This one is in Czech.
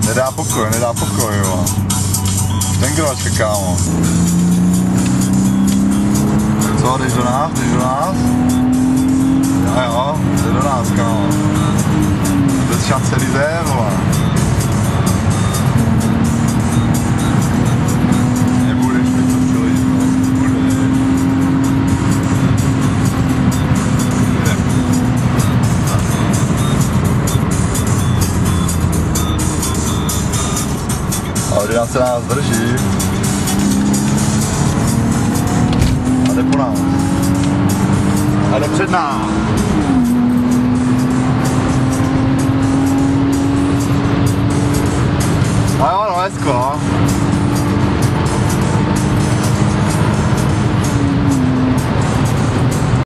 Nedá pokoj, jo. Ten kročka, kámo. Co, jdeš do nás? Jo, jde do nás, kámo. Bez šance lidé, vole. Nebudeš mi to přilít, vole. Audina se nás drží. A jde po nás. A jde před nás. A jo, no, hezko, no.